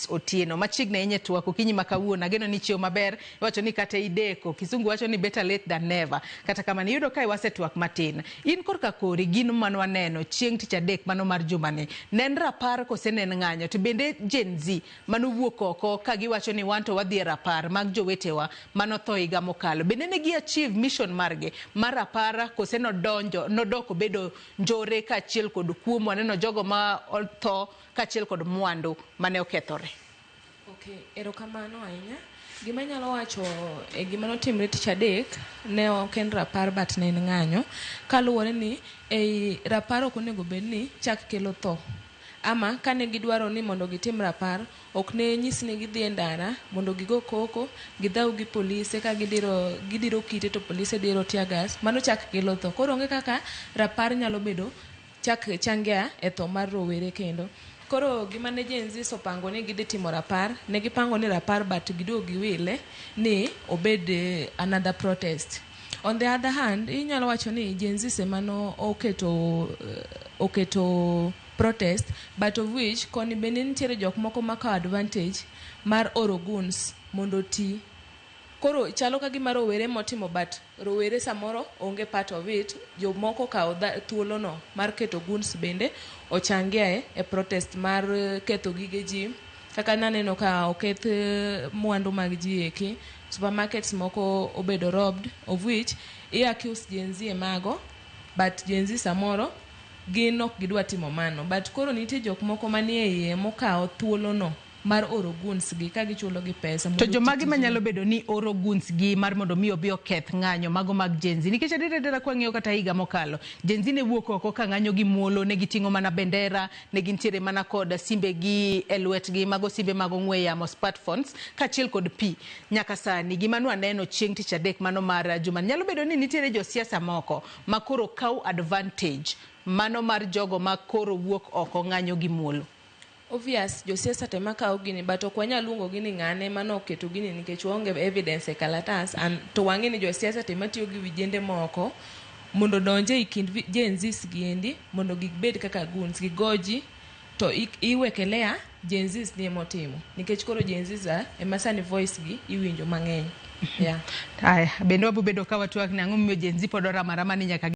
Otieno machiegni enye twako kinyi makawuono ageno ni chiew maber wacho ni kata ideko kisungu wacho ni better late than never kata kama ni yudo kai wasetwak matin in korka kori gino mano waneno chieng tich adek mano mar jumani nen rapar kose nen ng'anyo to bende Gen Z mano wuok oko ka giwacho ni wanto wadhi rapar mag jowetewa mano tho higa mokalo bende ne gi achieve mission margi mar rapar kose nodoko bedo njore ka achiel kod kuom waneno jogo ma tho ka achiel kod mwandu mane okethore. Okay, erokamano ahinya. Gima nyalo wacho gima notimre tich adek ne ok en rapar but ne en ng'anyo kaluwore ni rapar ok onego bed ni chak kelo tho ama kane gidwaro ni mondo gitim rapar ok ne nyis ni gidhi e ndara mondo gigo koko gidhaw gi polise ka gidiro kite to polise diro tear gas mano chak kelo tho koro onge kaka rapar nyalo bedo chak changia e tho mar rowere kendo. Koro gima ne Gen Z sopango ni gidhi timo rapar, ne gipango ni rapar but giduogo giwile ni obed another protest. On the other hand, inyalo wacho ni Gen Z semano oketo protest, but of which koni bende nitiere jok moko makawo advantage mar oro goons mondo ti. Koro chalo ka gima rowere motimo but rowere samoro onge part of it, jo moko kawo thuolo no mar keto goons bende ochangia e protest mar ketho gige ji kaka naneno ka oketh mwandu mag ji eki supermarkets moko obedo robbed of which accuse Gen Z mago but Gen Z samoro gin ok gidwa timo mano but koro nitie jok moko manie iye mokawo thuolo no mar oro goons gi ka gichulo gi pesa to jomagi manyalo bedo ni oro goons gi mar mondo mi obi oketh ng'anyo mago mag Gen Z nikech adira kwa ng'eyo kata higa mokalo Gen Z ne wuok oko ka ng'anyo gi muolo ne giting'o mana bendera ne gintiere mana kod simbe gi elwetgi mago simbe mag ong'we yamo smartphones kachiel kod pi nyaka sani gima nwaneno chieng tich adek mano mar juma nyalo bedo ni nitiere josiasa moko makoro kaw advantage mano mar jogo makoro wuok oko ng'anyo gi muolo. Obvious josiasa tema kawo gini but ok wanyal luongo gini ng'ane mano oketo gini nikech waonge evidence e kalatas to wang'e ni josiasa tema tiyo gi vijende moko mondo donje e kind Gen Z giendi mondo gibed kaka goons gigoji to iwekelea Gen Z ni emotimo nikech koro Gen Z ema sani voice gi iwinjo mang'eny. Yeah. Bende wabubedo ka watwak ni ang'o miyo Gen Z pod oramarama ni nyaka